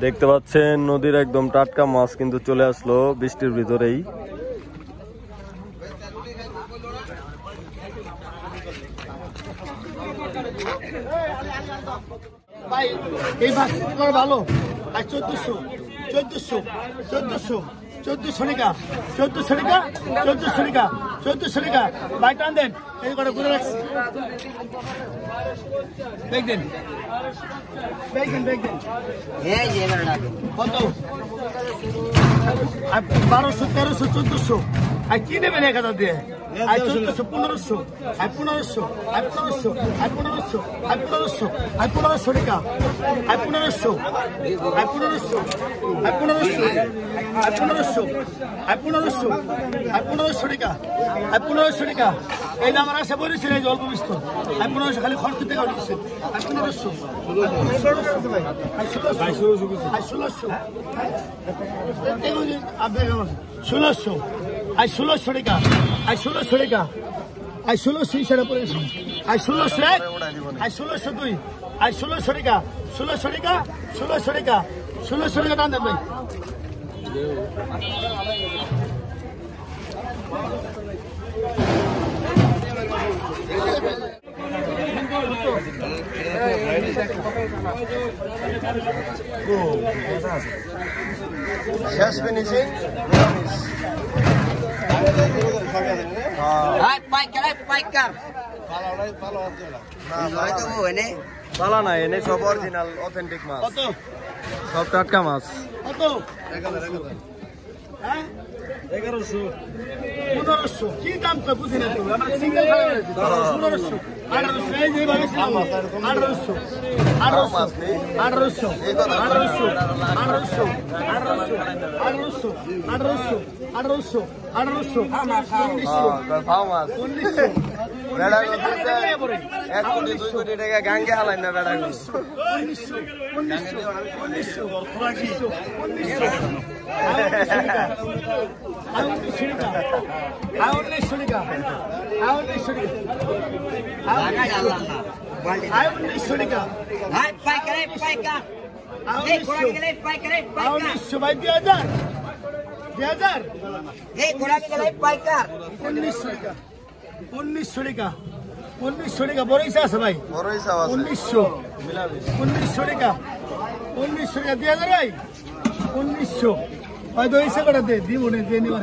দেখতে পাচ্ছেন নদীর একদম টাটকা মাছ কিন্তু চলে আসলো বৃষ্টির ভিতরেই। ভাই এই মাছ ভালো। আর 1400 টাকা 1400 টাকা ভাই টান দেন। এই করে ঘুরে রাখছি দেখবেন কত 1200 1300 1400 আর কি নেবেন 1000 দিয়ে। 1400 1500 1500 1500 1500 1500 1500 টাকা 1500 1500 1500 1500 1500 টাকা 1500 টাকা। এই আমার আশা বলেছিল এই অল্প বিস্তর 1500 খালি খরচ টাকা উঠেছে 1500 1600 আর 1600 টাকা আর 1600 টাকা আর 1600 হিসাবে পড়েছে আর 1600 এক আর 1600 দুই আর 1600 টাকা 1600 টাকা 1600 টাকা 1600 টাকা টান দেন ভাই। শেষ ফিনিশিং পালা না এনে সব অরিজিনাল অথেন্টিক মাছ, সব টাটকা মাছ। 1100 1500 কি দাম তো বুঝি না তো আমরা সিঙ্গেল 1500 1800 এই যে ভাবে 1800 1800 1 কোটি 2 কোটি টাকা গাঙ্গে হালাই না বেড়া 1900 টাকা বড় ইচ্ছা আছে ভাই 1900 টাকা 1900 টাকা 2000 ভাই 1900 হয়তো ইচ্ছা করে দিব না দিয়ে নিব